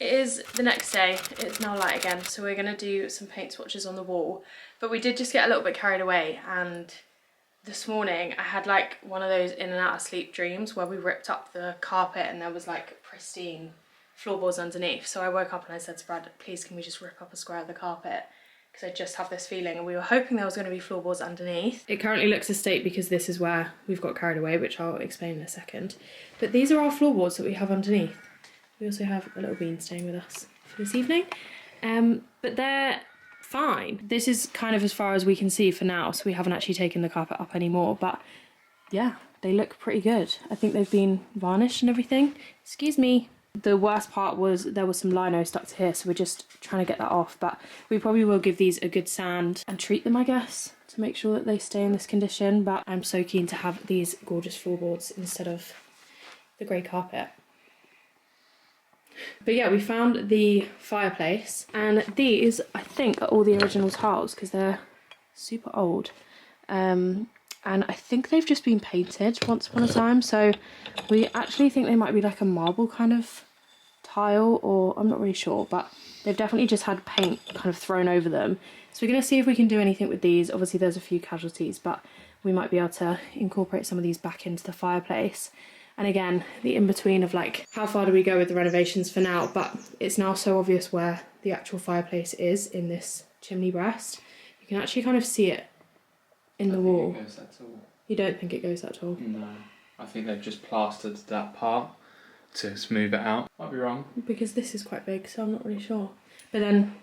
It is the next day. It's now light again, so we're gonna do some paint swatches on the wall. But we did just get a little bit carried away, and this morning I had like one of those in and out of sleep dreams where we ripped up the carpet and there was like pristine floorboards underneath. So I woke up and I said to Brad, please can we just rip up a square of the carpet? Because I just have this feeling, and we were hoping there was going to be floorboards underneath. It currently looks a state because this is where we've got carried away, which I'll explain in a second. But these are our floorboards that we have underneath. We also have a little bean staying with us for this evening. But they're fine. This is kind of as far as we can see for now, so we haven't actually taken the carpet up anymore. But yeah, they look pretty good. I think they've been varnished and everything. Excuse me. The worst part was there was some lino stuck to here, so we're just trying to get that off. But we probably will give these a good sand and treat them, I guess, to make sure that they stay in this condition. But I'm so keen to have these gorgeous floorboards instead of the grey carpet. But yeah, we found the fireplace, and these I think are all the original tiles because they're super old, and I think they've just been painted once upon a time, so we actually think they might be like a marble kind of tile, or I'm not really sure, but they've definitely just had paint kind of thrown over them. So we're going to see if we can do anything with these. Obviously there's a few casualties, but we might be able to incorporate some of these back into the fireplace. And again, the in-between of like, how far do we go with the renovations for now? But it's now so obvious where the actual fireplace is in this chimney breast. You can actually kind of see it in the wall. It goes that tall. You don't think it goes that tall? No. I think they've just plastered that part to smooth it out. Might be wrong. Because this is quite big, so I'm not really sure. But then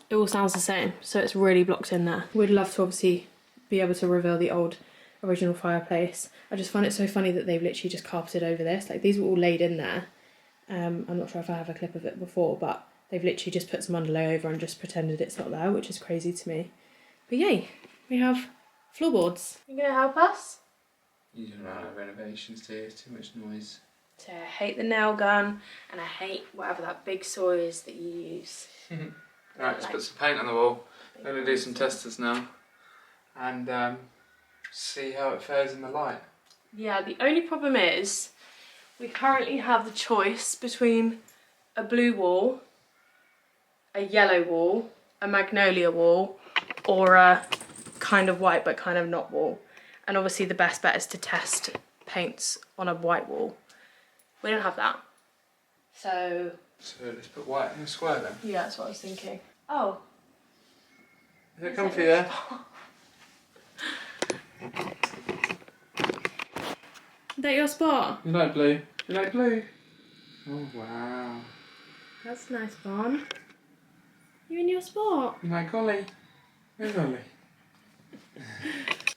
it all sounds the same, so it's really blocked in there. We'd love to obviously be able to reveal the old original fireplace. I just find it so funny that they've literally just carpeted over this. Like, these were all laid in there. I'm not sure if I have a clip of it before, but they've literally just put some underlay over and just pretended it's not there, which is crazy to me. But yay, we have floorboards. You gonna help us? You don't know how renovations do, it's too much noise. So I hate the nail gun, and I hate whatever that big saw is that you use. Right, let's put some paint on the wall. I'm going to do some testers now and see how it fares in the light. Yeah, the only problem is we currently have the choice between a blue wall, a yellow wall, a magnolia wall, or a kind of white but kind of not wall. And obviously the best bet is to test paints on a white wall. We don't have that. So let's put white in a square then. yeah, that's what I was thinking. Oh. Is it comfy there? Is that your spot? You like blue? You like blue? Oh wow. That's a nice one. You in your spot? You like Ollie? Where's Ollie?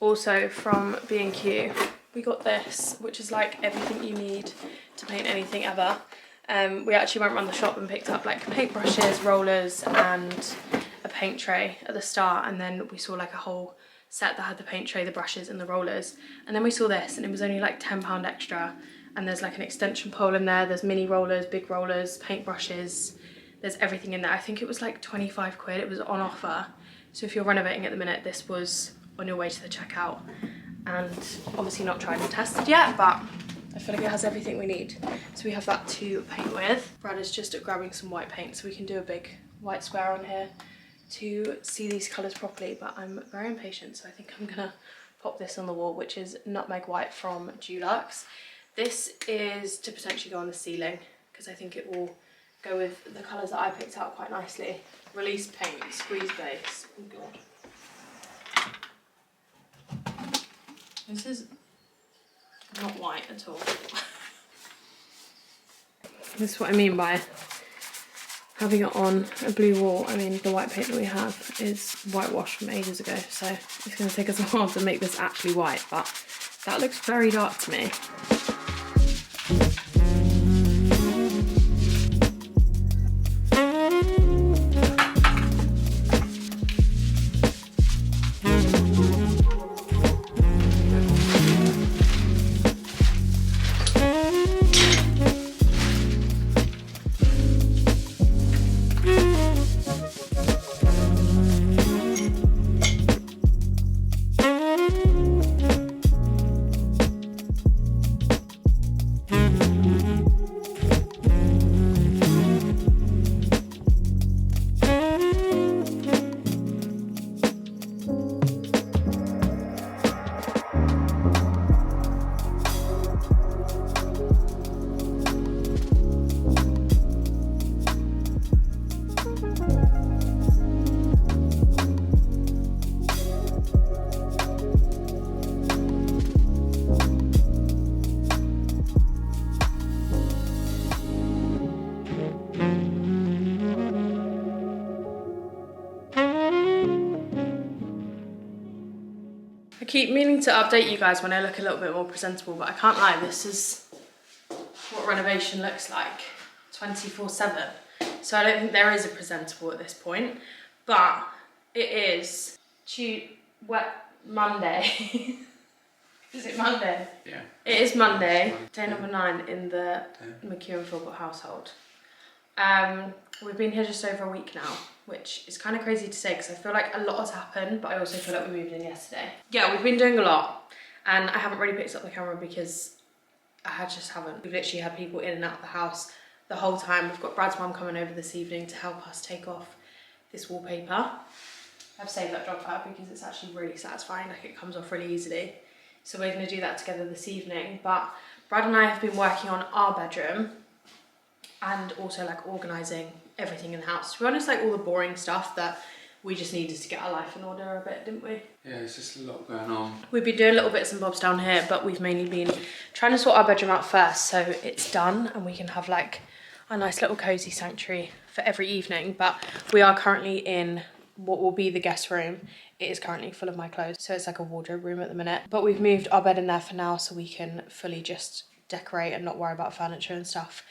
Also from B&Q, we got this, which is like everything you need to paint anything ever. We actually went around the shop and picked up like paintbrushes, rollers and a paint tray at the start, and then we saw like a whole set that had the paint tray, the brushes and the rollers, and then we saw this and it was only like £10 extra, and there's like an extension pole in there, there's mini rollers, big rollers, paint brushes, there's everything in there. I think it was like 25 quid, it was on offer. So if you're renovating at the minute, this was on your way to the checkout, and obviously not tried and tested yet, but I feel like it has everything we need. So we have that to paint with. Brad is just grabbing some white paint so we can do a big white square on here to see these colours properly, but I'm very impatient, so I think I'm gonna pop this on the wall, which is nutmeg white from Dulux. This is to potentially go on the ceiling because I think it will go with the colours that I picked out quite nicely. Release paint, squeeze base. Oh god. This is not white at all. This is what I mean by having it on a blue wall. I mean, the white paint that we have is whitewashed from ages ago, so it's going to take us a while to make this actually white, but that looks very dark to me. keep meaning to update you guys when I look a little bit more presentable, but I can't lie, this is what renovation looks like 24/7. So I don't think there is a presentable at this point, but it is Monday. Is it Monday? Yeah. It is Monday, day number 9 in the McHugh and Philpott household. We've been here just over a week now, which is kind of crazy to say because I feel like a lot has happened, but I also feel like we moved in yesterday. Yeah, we've been doing a lot, and I haven't really picked up the camera because I just haven't. We've literally had people in and out of the house the whole time. We've got Brad's mum coming over this evening to help us take off this wallpaper. I've saved that job for her because it's actually really satisfying, like it comes off really easily. So we're going to do that together this evening. But Brad and I have been working on our bedroom and also like organising everything in the house. To be honest, like all the boring stuff that we just needed to get our life in order a bit, didn't we? Yeah, there's just a lot going on. We've been doing little bits and bobs down here, but we've mainly been trying to sort our bedroom out first so it's done and we can have like a nice little cosy sanctuary for every evening. But we are currently in what will be the guest room. It is currently full of my clothes, so it's like a wardrobe room at the minute. But we've moved our bed in there for now so we can fully just decorate and not worry about furniture and stuff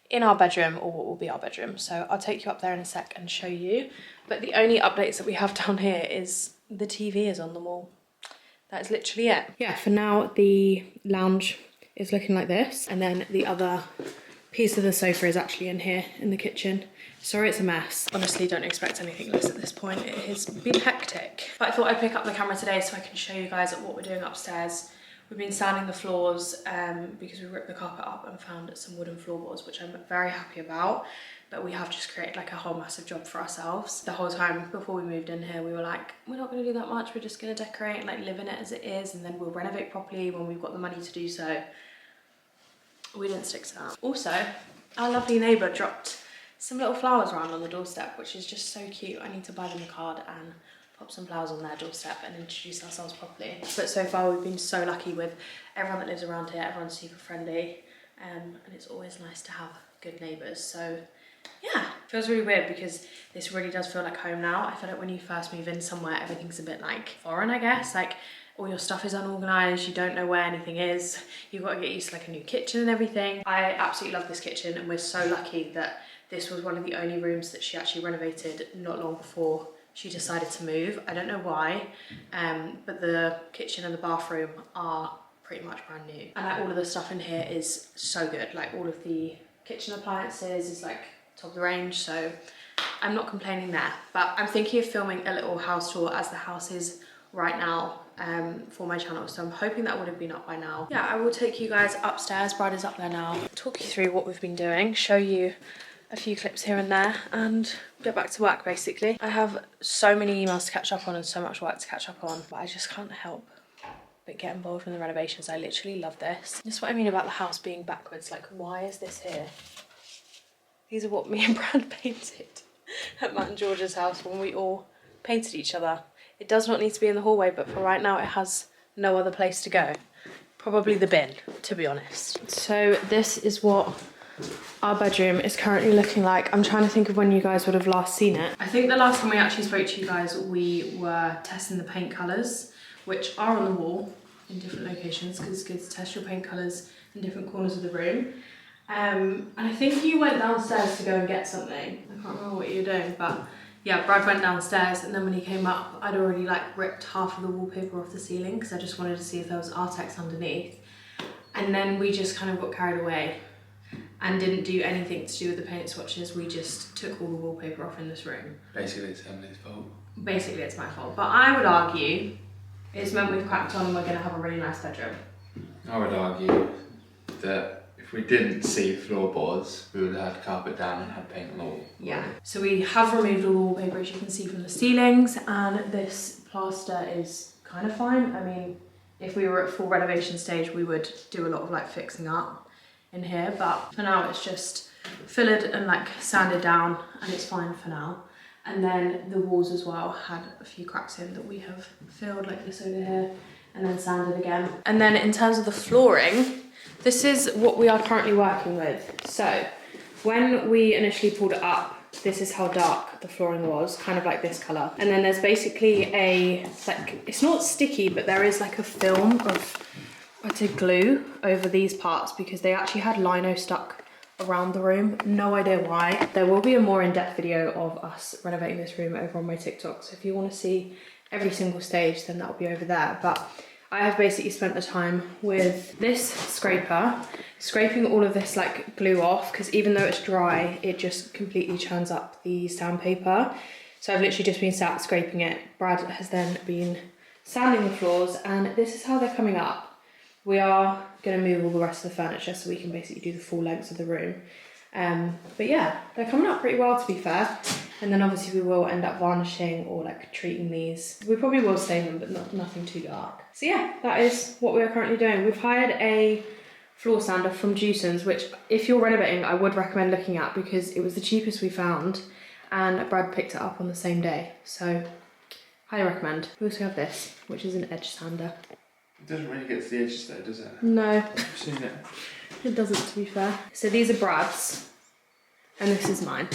in our bedroom, or what will be our bedroom. So I'll take you up there in a sec and show you. But the only updates that we have down here is the TV is on the wall. That is literally it. Yeah, for now the lounge is looking like this, and then the other piece of the sofa is actually in here in the kitchen. Sorry it's a mess. Honestly, don't expect anything less at this point. It has been hectic. But I thought I'd pick up the camera today so I can show you guys what we're doing upstairs. We've been sanding the floors because we ripped the carpet up and found some wooden floorboards, which I'm very happy about. But we have just created like a whole massive job for ourselves. The whole time before we moved in here, we were like, we're not gonna do that much. We're just gonna decorate and like live in it as it is, and then we'll renovate properly when we've got the money to do so. We didn't stick to that. Also, our lovely neighbour dropped some little flowers around on the doorstep, which is just so cute. I need to buy them a card and pop some flowers on their doorstep and introduce ourselves properly. But so far we've been so lucky with everyone that lives around here. Everyone's super friendly, and it's always nice to have good neighbours. So yeah, it feels really weird because this really does feel like home now. I feel like when you first move in somewhere, everything's a bit like foreign, I guess. Like all your stuff is unorganised, you don't know where anything is. You've got to get used to like a new kitchen and everything. I absolutely love this kitchen, and we're so lucky that this was one of the only rooms that she actually renovated not long before she decided to move. I don't know why, but the kitchen and the bathroom are pretty much brand new. And like all of the stuff in here is so good. Like all of the kitchen appliances is like top of the range, so I'm not complaining there. But I'm thinking of filming a little house tour as the house is right now for my channel, so I'm hoping that would have been up by now. Yeah, I will take you guys upstairs. Brad is up there now. Talk you through what we've been doing, show you a few clips here and there, and get back to work basically. I have so many emails to catch up on and so much work to catch up on, but I just can't help but get involved in the renovations. I literally love this. This is what I mean about the house being backwards. Like, why is this here? These are what me and Brad painted at Matt and George's house when we all painted each other. It does not need to be in the hallway, but for right now it has no other place to go. Probably the bin, to be honest. So this is what our bedroom is currently looking like. I'm trying to think of when you guys would have last seen it. I think the last time we actually spoke to you guys, we were testing the paint colours, which are on the wall in different locations, because it's good to test your paint colours in different corners of the room. And I think you went downstairs to go and get something. I can't remember what you were doing, but yeah, Brad went downstairs, and then when he came up, I'd already like ripped half of the wallpaper off the ceiling because I just wanted to see if there was Artex underneath. And then we just kind of got carried away and didn't do anything to do with the paint swatches. We just took all the wallpaper off in this room. Basically, it's Emily's fault. Basically, it's my fault. But I would argue it's meant we've cracked on and we're going to have a really nice bedroom. I would argue that if we didn't see floorboards, we would have had carpet down and had paint on the wall. Yeah. So we have removed all the wallpaper, as you can see from the ceilings, and this plaster is kind of fine. I mean, if we were at full renovation stage, we would do a lot of like fixing up in here, but for now it's just fillered and like sanded down, and it's fine for now. And then the walls as well had a few cracks in that we have filled, like this over here, and then sanded again. And then in terms of the flooring, this is what we are currently working with. So when we initially pulled it up, this is how dark the flooring was, kind of like this colour. And then there's basically a, like, it's not sticky, but there is like a film of, I'd say, glue over these parts because they actually had lino stuck around the room. No idea why. There will be a more in-depth video of us renovating this room over on my TikTok. So if you want to see every single stage, then that'll be over there. But I have basically spent the time with this scraper, scraping all of this like glue off, because even though it's dry, it just completely churns up the sandpaper. So I've literally just been sat scraping it. Brad has then been sanding the floors, and this is how they're coming up. We are going to move all the rest of the furniture so we can basically do the full length of the room. But yeah, they're coming up pretty well, to be fair. And then obviously we will end up varnishing or like treating these. We probably will stain them, but nothing too dark. So yeah, that is what we are currently doing. We've hired a floor sander from Jewson's, which if you're renovating, I would recommend looking at because it was the cheapest we found and Brad picked it up on the same day. So highly recommend. We also have this, which is an edge sander. It doesn't really get to the edges though, does it? No. I've seen it. It doesn't, to be fair. So these are Brad's, and this is mine.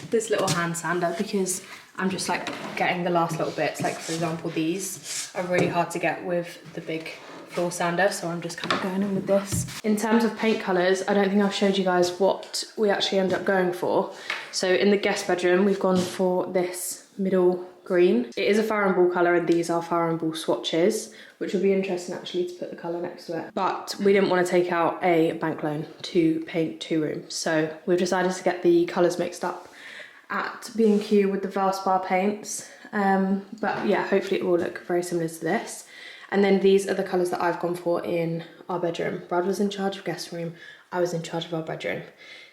This little hand sander, because I'm just like getting the last little bits. Like for example, these are really hard to get with the big floor sander, so I'm just kind of going in with this. In terms of paint colours, I don't think I've showed you guys what we actually ended up going for. So in the guest bedroom, we've gone for this middle green. It is a Farrow & Ball colour, and these are Farrow & Ball swatches, which would be interesting actually to put the colour next to it. But we didn't want to take out a bank loan to paint 2 rooms, so we've decided to get the colours mixed up at B&Q with the Valspar paints. But yeah, hopefully it will look very similar to this. And then these are the colours that I've gone for in our bedroom. Brad was in charge of guest room, I was in charge of our bedroom.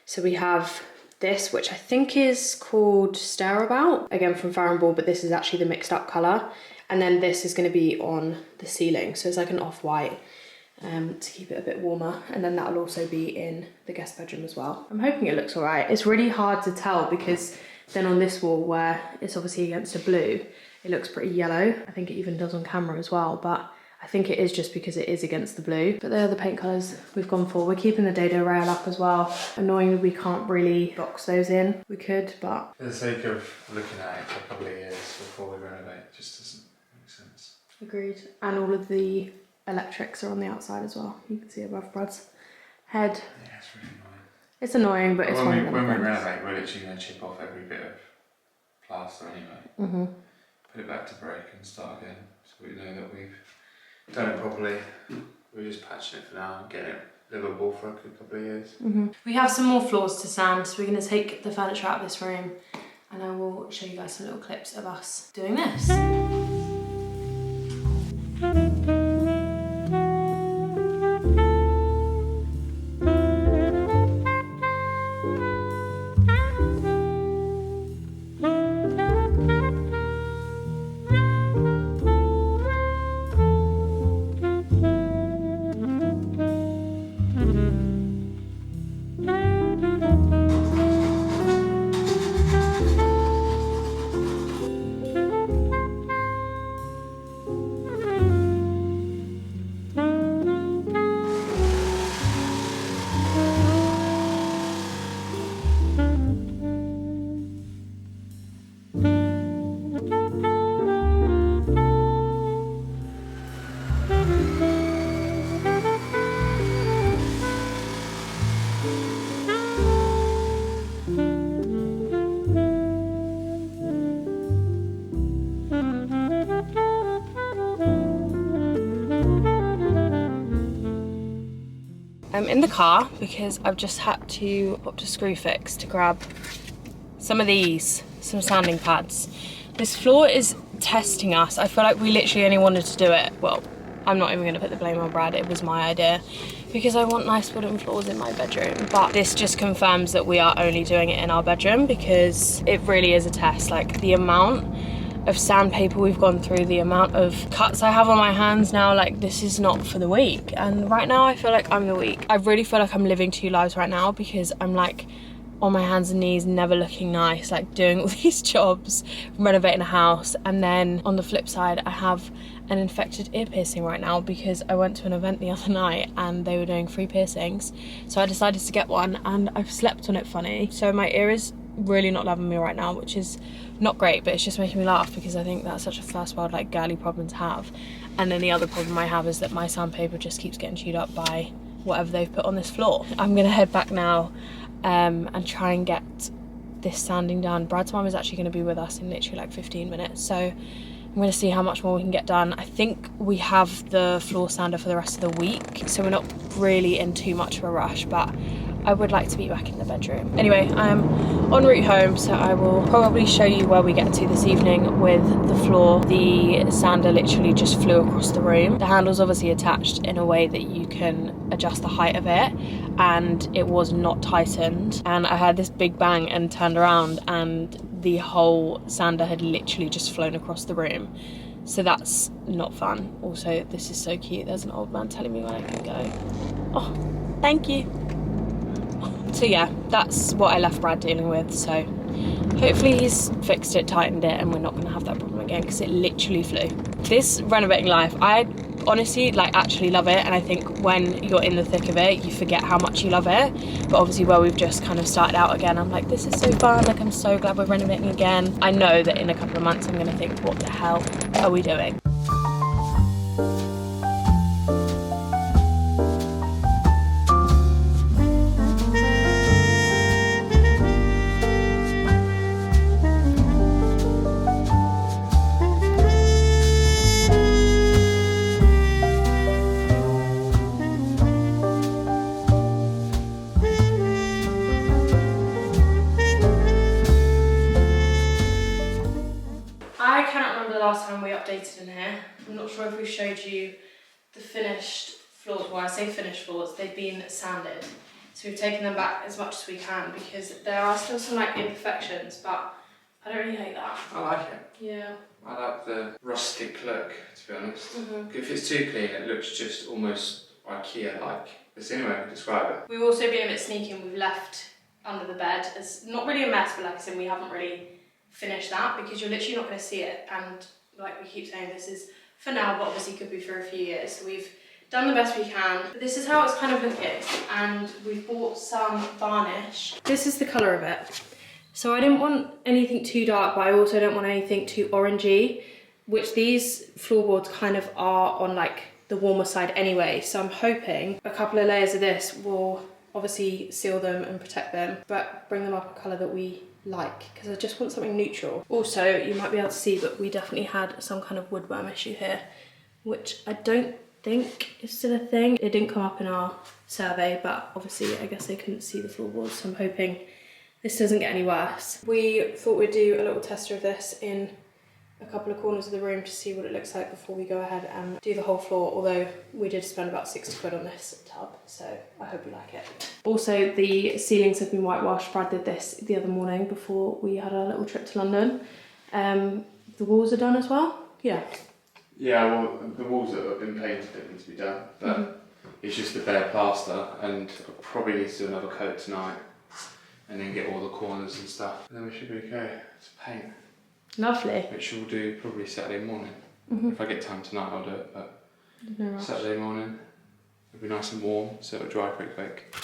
So we have this, which I think is called Starabout, again from Farrow & Ball, but this is actually the mixed up colour. And then this is going to be on the ceiling, so it's like an off-white to keep it a bit warmer. And then that'll also be in the guest bedroom as well. I'm hoping it looks all right. It's really hard to tell because then on this wall where it's obviously against a blue, it looks pretty yellow. I think it even does on camera as well, but I think it is just because it is against the blue. But they're the paint colours we've gone for. We're keeping the dado rail up as well. Annoyingly, we can't really box those in. We could, but... For the sake of looking at it for a couple of years before we renovate, it just doesn't make sense. Agreed. And all of the electrics are on the outside as well. You can see above Brad's head. Yeah, it's really annoying. It's annoying, but it's when we renovate, we're literally going to chip off every bit of plaster anyway. Put it back to break and start again, so we know that we've done it properly. We're just patching it for now and getting it livable for a couple of years. We have some more floors to sand, so we're going to take the furniture out of this room and I will show you guys some little clips of us doing this. I'm in the car because I've just had to pop to Screwfix to grab some of these, some sanding pads. This floor is testing us. I feel like we literally only wanted to do it. Well, I'm not even gonna put the blame on Brad, it was my idea because I want nice wooden floors in my bedroom. But this just confirms that we are only doing it in our bedroom because it really is a test. Like the amount of sandpaper we've gone through, the amount of cuts I have on my hands now, like this is not for the weak. And right now I feel like I'm the weak. I really feel like I'm living 2 lives right now because I'm like on my hands and knees, never looking nice, like doing all these jobs, renovating a house, and then on the flip side I have an infected ear piercing right now because I went to an event the other night and they were doing free piercings, so I decided to get one and I've slept on it funny, so my ear is really not loving me right now, which is not great, but it's just making me laugh because I think that's such a first world like girly problem to have. And then the other problem I have is that my sandpaper just keeps getting chewed up by whatever they've put on this floor. I'm gonna head back now and try and get this sanding done. Brad's mum is actually going to be with us in literally like 15 minutes, so I'm going to see how much more we can get done. I think we have the floor sander for the rest of the week, so we're not really in too much of a rush, but I would like to be back in the bedroom. Anyway, I am en route home, so I will probably show you where we get to this evening with the floor. The sander literally just flew across the room. The handle's obviously attached in a way that you can adjust the height of it, and it was not tightened. And I had this big bang and turned around and the whole sander had literally just flown across the room. So that's not fun. Also, this is so cute. There's an old man telling me when I can go. Oh, thank you. So yeah, that's what I left Brad dealing with, so hopefully he's fixed it, tightened it, and we're not going to have that problem again because it literally flew. This renovating life, I honestly like actually love it, and I think when you're in the thick of it you forget how much you love it, but obviously where we've just kind of started out again, I'm like, this is so fun, like I'm so glad we're renovating again. I know that in a couple of months I'm going to think, what the hell are we doing? I cannot remember the last time we updated in here. I'm not sure if we showed you the finished floors. Well, I say finished floors, they've been sanded. So we've taken them back as much as we can because there are still some like imperfections, but I don't really hate that. I like it. Yeah. I like the rustic look, to be honest. If it's too clean, it looks just almost IKEA-like. That's the only way I can describe it. We've also been a bit sneaky and we've left under the bed as not really a mess, but like I said, we haven't really finished that because you're literally not going to see it. And like we keep saying, this is for now, but obviously could be for a few years. So we've done the best we can. But this is how it's kind of looking, and we've bought some varnish. This is the colour of it. So I didn't want anything too dark, but I also don't want anything too orangey, which these floorboards kind of are on like the warmer side anyway. So I'm hoping a couple of layers of this will obviously seal them and protect them, but bring them up a colour that we like, because I just want something neutral. Also, you might be able to see, but we definitely had some kind of woodworm issue here, which I don't think is still a thing. It didn't come up in our survey, but obviously I guess they couldn't see the floorboards, so I'm hoping this doesn't get any worse. We thought we'd do a little tester of this in a couple of corners of the room to see what it looks like before we go ahead and do the whole floor, although we did spend about 60 quid on this tub, so I hope you like it. Also, the ceilings have been whitewashed. Brad did this the other morning before we had our little trip to London. The walls are done as well? Yeah. Yeah, well, the walls that have been painted don't need to be done, but it's just the bare plaster, and I'll probably need to do another coat tonight and then get all the corners and stuff. And then we should be okay to paint. Lovely. Which we'll do probably Saturday morning. If I get time tonight, I'll do it, but No rush. Saturday morning, it'll be nice and warm, so it'll dry pretty quick.